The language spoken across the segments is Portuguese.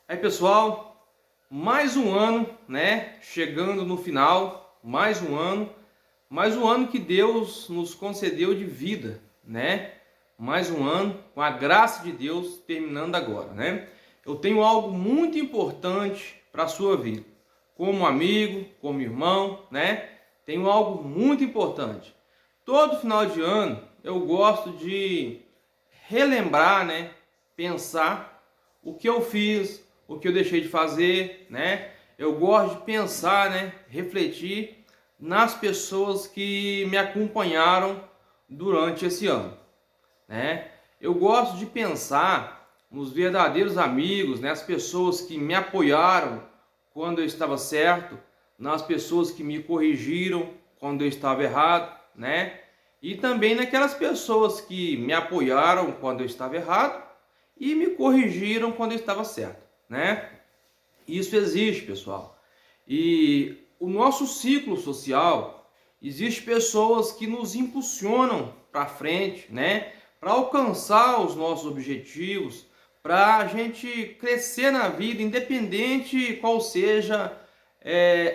Aí, pessoal, mais um ano, né? Chegando no final, mais um ano que Deus nos concedeu de vida, né? Mais um ano, com a graça de Deus, terminando agora, né? Eu tenho algo muito importante para a sua vida, como amigo, como irmão, né? Tenho algo muito importante. Todo final de ano eu gosto de relembrar, né? Pensar o que eu fiz, o que eu deixei de fazer, né? Eu gosto de pensar, né? Refletir nas pessoas que me acompanharam durante esse ano, né? Eu gosto de pensar nos verdadeiros amigos, né? As pessoas que me apoiaram quando eu estava certo, nas pessoas que me corrigiram quando eu estava errado, né? E também naquelas pessoas que me apoiaram quando eu estava errado e me corrigiram quando eu estava certo, né? Isso existe, pessoal. E o nosso ciclo social, existe pessoas que nos impulsionam para frente, né? Para alcançar os nossos objetivos, para a gente crescer na vida, independente qual seja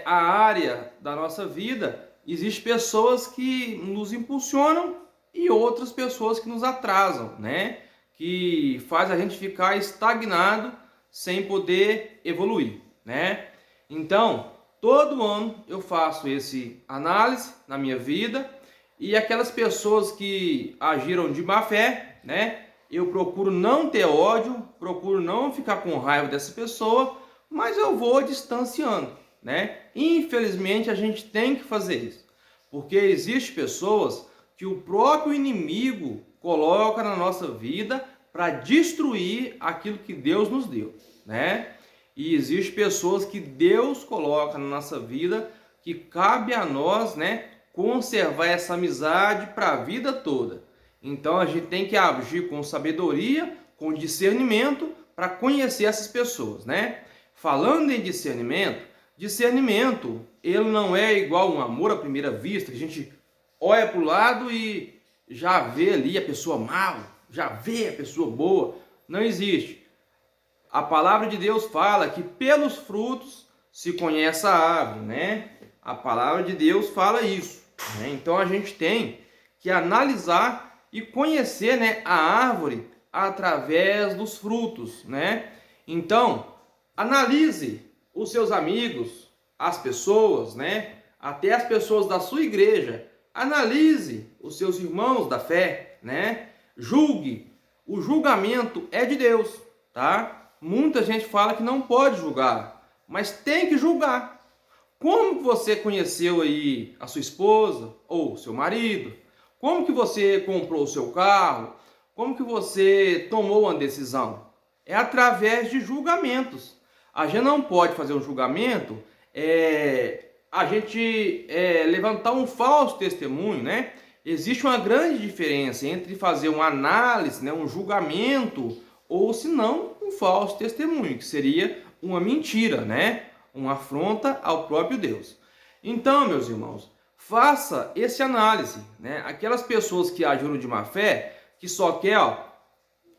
a área da nossa vida. Existem pessoas que nos impulsionam e outras pessoas que nos atrasam, né? Que faz a gente ficar estagnado sem poder evoluir, né? Então, todo ano eu faço esse análise na minha vida e aquelas pessoas que agiram de má fé, né? Eu procuro não ter ódio, procuro não ficar com raiva dessa pessoa, mas eu vou distanciando, né? Infelizmente a gente tem que fazer isso, porque existem pessoas que o próprio inimigo coloca na nossa vida para destruir aquilo que Deus nos deu, né? E existem pessoas que Deus coloca na nossa vida que cabe a nós, né, conservar essa amizade para a vida toda. Então a gente tem que agir com sabedoria, com discernimento para conhecer essas pessoas, né? Falando em discernimento, discernimento, ele não é igual um amor à primeira vista, que a gente olha para o lado e já vê ali a pessoa mal, já vê a pessoa boa. Não existe. A palavra de Deus fala que pelos frutos se conhece a árvore, né? A palavra de Deus fala isso, né? Então a gente tem que analisar e conhecer, né, a árvore através dos frutos, né? Então, analise os seus amigos, as pessoas, né? Até as pessoas da sua igreja. Analise os seus irmãos da fé, né? Julgue. O julgamento é de Deus, tá? Muita gente fala que não pode julgar, mas tem que julgar. Como você conheceu aí a sua esposa ou seu marido? Como que você comprou o seu carro? Como que você tomou uma decisão? É através de julgamentos. A gente não pode fazer um julgamento, a gente levantar um falso testemunho, né? Existe uma grande diferença entre fazer uma análise, né, um julgamento, ou se não, um falso testemunho, que seria uma mentira, né? Uma afronta ao próprio Deus. Então, meus irmãos, faça esse análise, né? Aquelas pessoas que agiram de má fé, que só quer,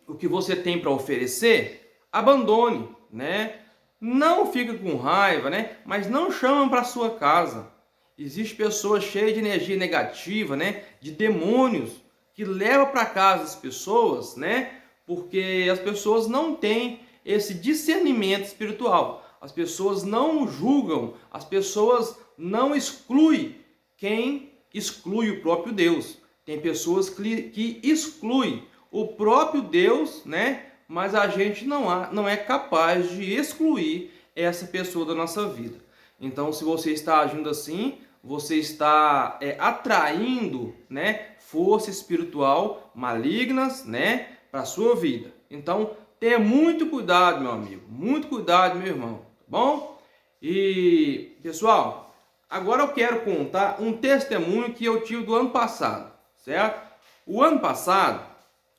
o que você tem para oferecer, abandone, né? Não fica com raiva, né? Mas não chamam para sua casa. Existem pessoas cheias de energia negativa, né? De demônios que levam para casa as pessoas, né? Porque as pessoas não têm esse discernimento espiritual. As pessoas não julgam, as pessoas não excluem quem exclui o próprio Deus. Tem pessoas que excluem o próprio Deus, né? Mas a gente não é capaz de excluir essa pessoa da nossa vida. Então, se você está agindo assim, você está atraindo, né, força espiritual malignas, né, para a sua vida. Então, tenha muito cuidado, meu amigo, muito cuidado, meu irmão, tá bom? E, pessoal, agora eu quero contar um testemunho que eu tive do ano passado, certo? O ano passado,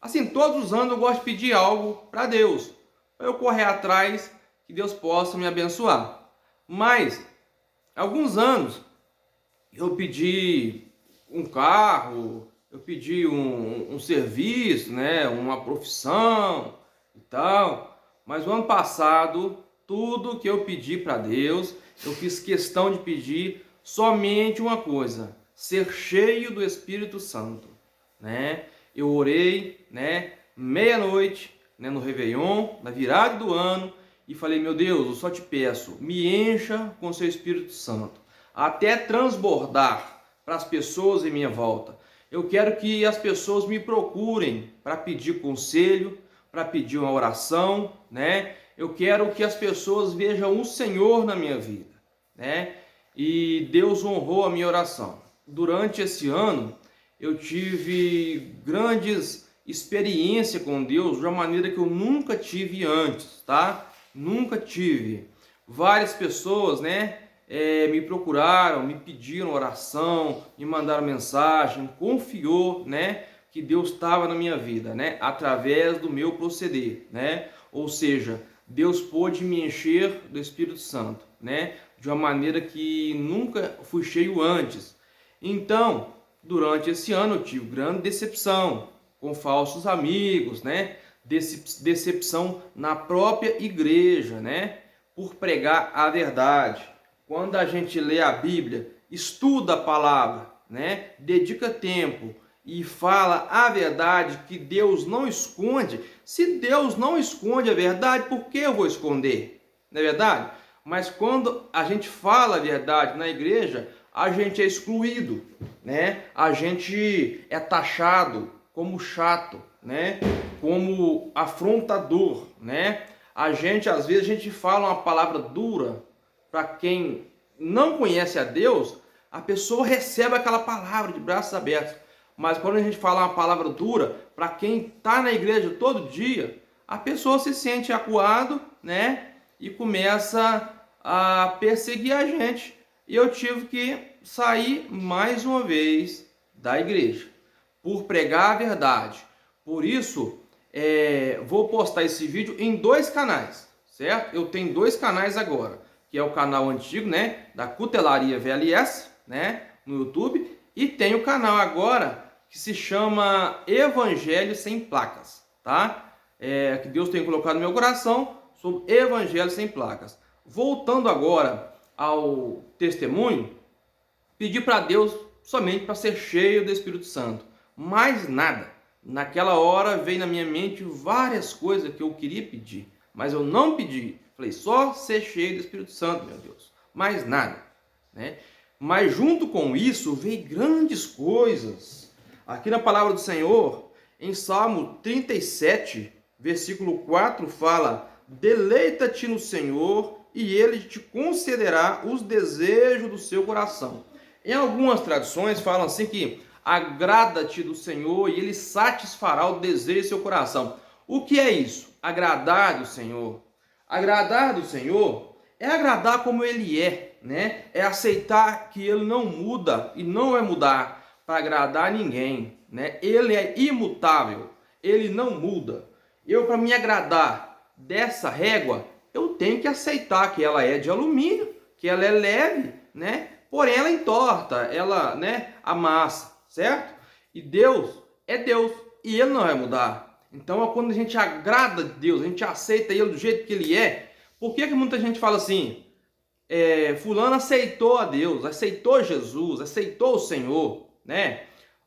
assim, todos os anos eu gosto de pedir algo para Deus, para eu correr atrás, que Deus possa me abençoar. Mas, alguns anos, eu pedi um carro, eu pedi um serviço, né, uma profissão e tal. Mas o ano passado, tudo que eu pedi para Deus, eu fiz questão de pedir somente uma coisa: ser cheio do Espírito Santo, né? Eu orei, né, meia-noite, né, no Réveillon, na virada do ano, e falei: meu Deus, eu só te peço, me encha com seu Espírito Santo, até transbordar para as pessoas em minha volta. Eu quero que as pessoas me procurem para pedir conselho, para pedir uma oração, né? Eu quero que as pessoas vejam o Senhor na minha vida, né? E Deus honrou a minha oração. Durante esse ano, eu tive grandes experiências com Deus de uma maneira que eu nunca tive antes, tá? Nunca tive. Várias pessoas, né, me procuraram, me pediram oração, me mandaram mensagem, confiou, né, que Deus estava na minha vida, né, através do meu proceder, né? Ou seja, Deus pôde me encher do Espírito Santo, né, de uma maneira que nunca fui cheio antes. Então, durante esse ano eu tive grande decepção com falsos amigos, né? Decepção na própria igreja, né? Por pregar a verdade. Quando a gente lê a Bíblia, estuda a palavra, né? Dedica tempo e fala a verdade que Deus não esconde. Se Deus não esconde a verdade, por que eu vou esconder? Não é verdade? Mas quando a gente fala a verdade na igreja, a gente é excluído, né? A gente é taxado como chato, né? Como afrontador, né? Às vezes a gente fala uma palavra dura para quem não conhece a Deus, a pessoa recebe aquela palavra de braços abertos. Mas quando a gente fala uma palavra dura para quem está na igreja todo dia, a pessoa se sente acuado, né? E começa a perseguir a gente. E eu tive que sair mais uma vez da igreja por pregar a verdade. Por isso, vou postar esse vídeo em 2 canais, certo? Eu tenho 2 canais agora, que é o canal antigo, né, da Cutelaria VLS, né, no YouTube, e tem o canal agora que se chama Evangelho Sem Placas, tá? Que Deus tem colocado no meu coração sobre Evangelho Sem Placas. Voltando agora ao testemunho, pedi para Deus somente para ser cheio do Espírito Santo, mais nada. Naquela hora veio na minha mente várias coisas que eu queria pedir, mas eu não pedi. Falei, só ser cheio do Espírito Santo, meu Deus, mais nada, né? Mas junto com isso veio grandes coisas. Aqui na palavra do Senhor, em Salmo 37, versículo 4, fala: deleita-te no Senhor e Ele te concederá os desejos do seu coração. Em algumas traduções falam assim que agrada-te do Senhor e Ele satisfará o desejo do seu coração. O que é isso? Agradar do Senhor. Agradar do Senhor é agradar como Ele é, né? É aceitar que Ele não muda e não vai mudar para agradar ninguém, né? Ele é imutável, Ele não muda. Eu, para me agradar dessa régua, eu tenho que aceitar que ela é de alumínio, que ela é leve, né? Porém ela entorta, ela, né, amassa, certo? E Deus é Deus e Ele não vai mudar. Então, quando a gente agrada Deus, a gente aceita Ele do jeito que Ele é. Por que muita gente fala assim? Fulano aceitou a Deus, aceitou Jesus, aceitou o Senhor, né?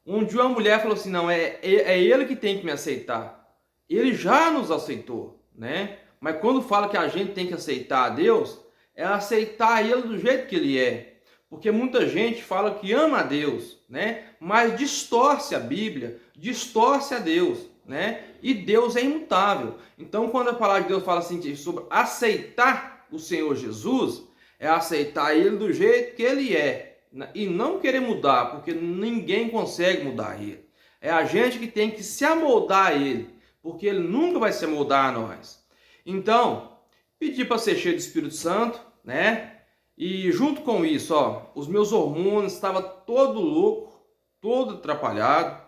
Onde uma mulher falou assim, não, é Ele que tem que me aceitar. Ele já nos aceitou, né? Mas quando fala que a gente tem que aceitar a Deus, é aceitar Ele do jeito que Ele é. Porque muita gente fala que ama a Deus, né? Mas distorce a Bíblia, distorce a Deus, né? E Deus é imutável. Então, quando a palavra de Deus fala assim sobre aceitar o Senhor Jesus, é aceitar Ele do jeito que Ele é e não querer mudar, porque ninguém consegue mudar Ele. É a gente que tem que se amoldar a Ele, porque Ele nunca vai se amoldar a nós. Então, pedi para ser cheio do Espírito Santo, né? E junto com isso, ó, os meus hormônios estavam todo louco, todo atrapalhado.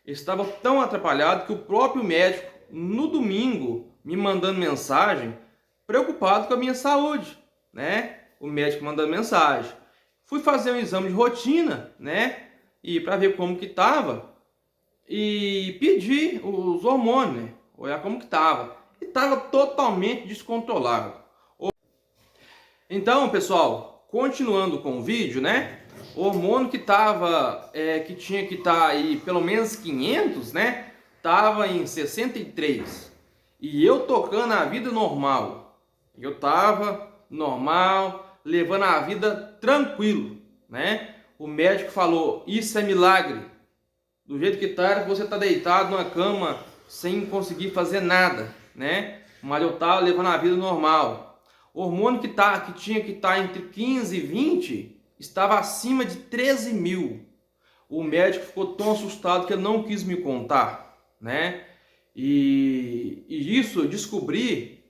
Estava tão atrapalhado que o próprio médico, no domingo, me mandando mensagem, preocupado com a minha saúde, né? O médico mandando mensagem. Fui fazer um exame de rotina, né? E para ver como que estava. E pedi os hormônios, né? Olhar como que estava. E estava totalmente descontrolado. Então, pessoal, continuando com o vídeo, né? O hormônio que tinha que estar aí pelo menos 500, né? Tava em 63. E eu tocando a vida normal. Eu tava normal, levando a vida tranquilo, né? O médico falou: "Isso é milagre. Do jeito que tá, você tá deitado numa cama sem conseguir fazer nada, né? Mas eu tava levando a vida normal. O hormônio que tinha que estar entre 15 e 20 estava acima de 13 mil. O médico ficou tão assustado que ele não quis me contar, né? E isso eu descobri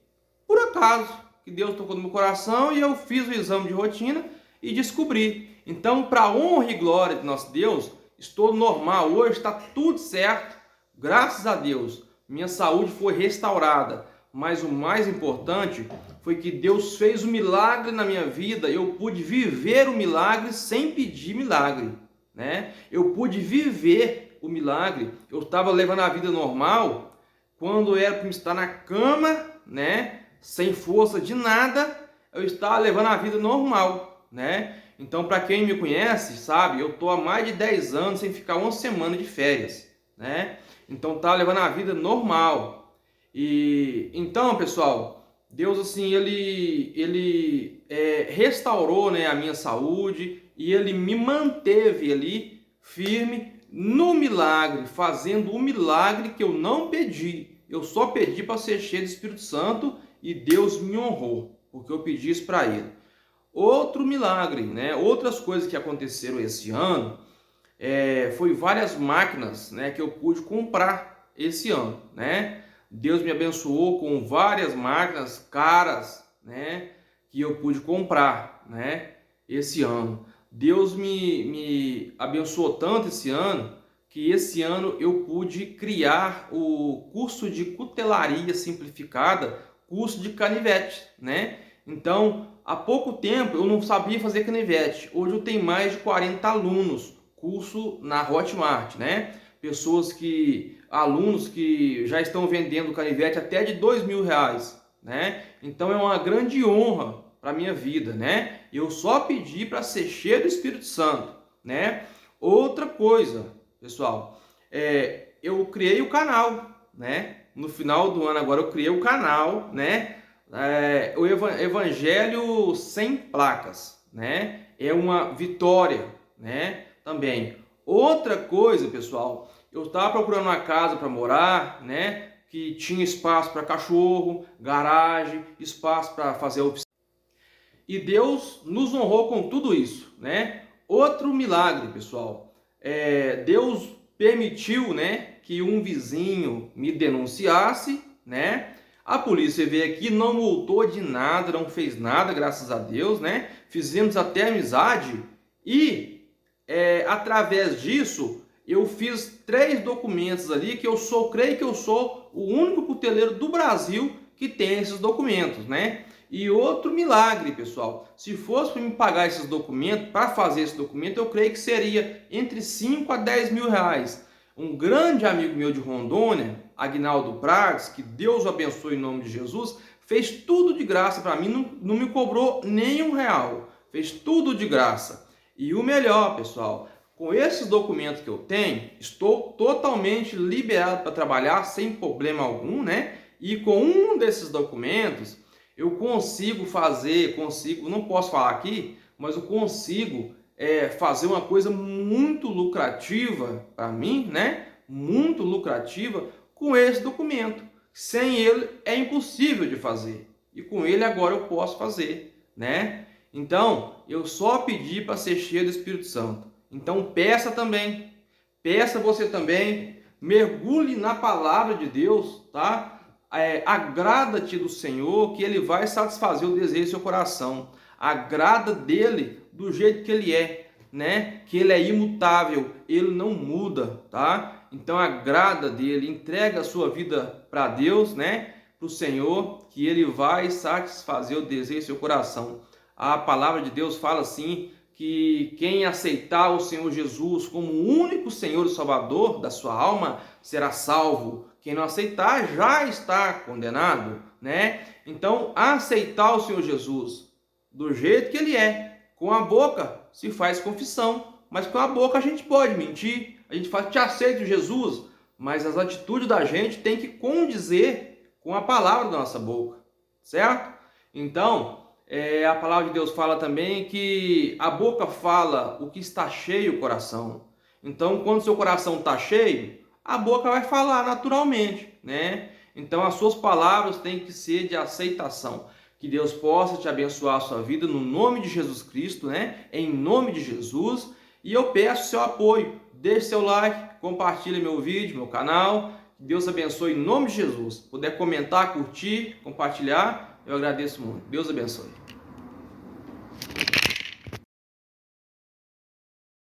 por acaso, que Deus tocou no meu coração e eu fiz o exame de rotina e descobri. Então, para honra e glória de nosso Deus, estou normal. Hoje está tudo certo, graças a Deus. Minha saúde foi restaurada. Mas o mais importante foi que Deus fez um milagre na minha vida. Eu pude viver o milagre sem pedir milagre, né? Eu pude viver o milagre. Eu estava levando a vida normal quando era para me estar na cama, né? Sem força de nada, eu estava levando a vida normal, né? Então, para quem me conhece, sabe, eu tô há mais de 10 anos sem ficar uma semana de férias, né? Então, estava levando a vida normal. E então, pessoal, Deus assim, ele restaurou, né, a minha saúde e ele me manteve ali firme no milagre, fazendo o milagre que eu não pedi. Eu só pedi para ser cheio do Espírito Santo e Deus me honrou, porque eu pedi isso para ele. Outro milagre, né? Outras coisas que aconteceram esse ano, foi várias máquinas, né, que eu pude comprar esse ano, né? Deus me abençoou com várias máquinas caras, né, que eu pude comprar, né, esse ano. Deus me abençoou tanto esse ano, que esse ano eu pude criar o curso de cutelaria simplificada, curso de canivete, né? Então, há pouco tempo eu não sabia fazer canivete. Hoje eu tenho mais de 40 alunos, curso na Hotmart, né? Alunos que já estão vendendo canivete até de R$ 2.000, né? Então é uma grande honra para minha vida, né? Eu só pedi para ser cheio do Espírito Santo, né? Outra coisa, pessoal, eu criei o canal, né? No final do ano agora eu criei o canal, né? O Evangelho Sem Placas, né? É uma vitória, né? Também. Outra coisa, pessoal, eu estava procurando uma casa para morar, né? Que tinha espaço para cachorro, garagem, espaço para fazer oficina. E Deus nos honrou com tudo isso, né? Outro milagre, pessoal. Deus permitiu, né, que um vizinho me denunciasse, né? A polícia veio aqui, não multou de nada, não fez nada, graças a Deus, né? Fizemos até amizade e através disso eu fiz 3 documentos ali que creio que eu sou o único cuteleiro do Brasil que tem esses documentos, né? E outro milagre, pessoal, se fosse para me pagar esses documentos, para fazer esse documento, eu creio que seria entre 5 a 10 mil reais. Um grande amigo meu de Rondônia, Agnaldo Prates, que Deus o abençoe em nome de Jesus, fez tudo de graça para mim, não me cobrou nem R$ 1, fez tudo de graça. E o melhor, pessoal, com esses documentos que eu tenho, estou totalmente liberado para trabalhar sem problema algum, né? E com um desses documentos, eu não posso falar aqui, mas eu consigo fazer uma coisa muito lucrativa para mim, né? Muito lucrativa com esse documento. Sem ele é impossível de fazer. E com ele agora eu posso fazer, né? Então, eu só pedi para ser cheio do Espírito Santo. Então, peça você também, mergulhe na palavra de Deus, tá? Agrada-te do Senhor, que Ele vai satisfazer o desejo do seu coração. Agrada dele do jeito que Ele é, né? Que Ele é imutável, Ele não muda, tá? Então, agrada dele, entrega a sua vida para Deus, né? Para o Senhor, que Ele vai satisfazer o desejo do seu coração. A palavra de Deus fala assim, que quem aceitar o Senhor Jesus como o único Senhor e Salvador da sua alma será salvo. Quem não aceitar já está condenado, né? Então, aceitar o Senhor Jesus do jeito que ele é, com a boca se faz confissão, mas com a boca a gente pode mentir. A gente fala, te aceito Jesus, mas as atitudes da gente tem que condizer com a palavra da nossa boca, certo? Então, a palavra de Deus fala também que a boca fala o que está cheio o coração. Então, quando seu coração está cheio, a boca vai falar naturalmente, né? Então, as suas palavras têm que ser de aceitação. Que Deus possa te abençoar a sua vida no nome de Jesus Cristo, né? Em nome de Jesus. E eu peço seu apoio. Deixe seu like, compartilhe meu vídeo, meu canal. Que Deus abençoe em nome de Jesus. Se puder comentar, curtir, compartilhar, eu agradeço muito. Deus abençoe.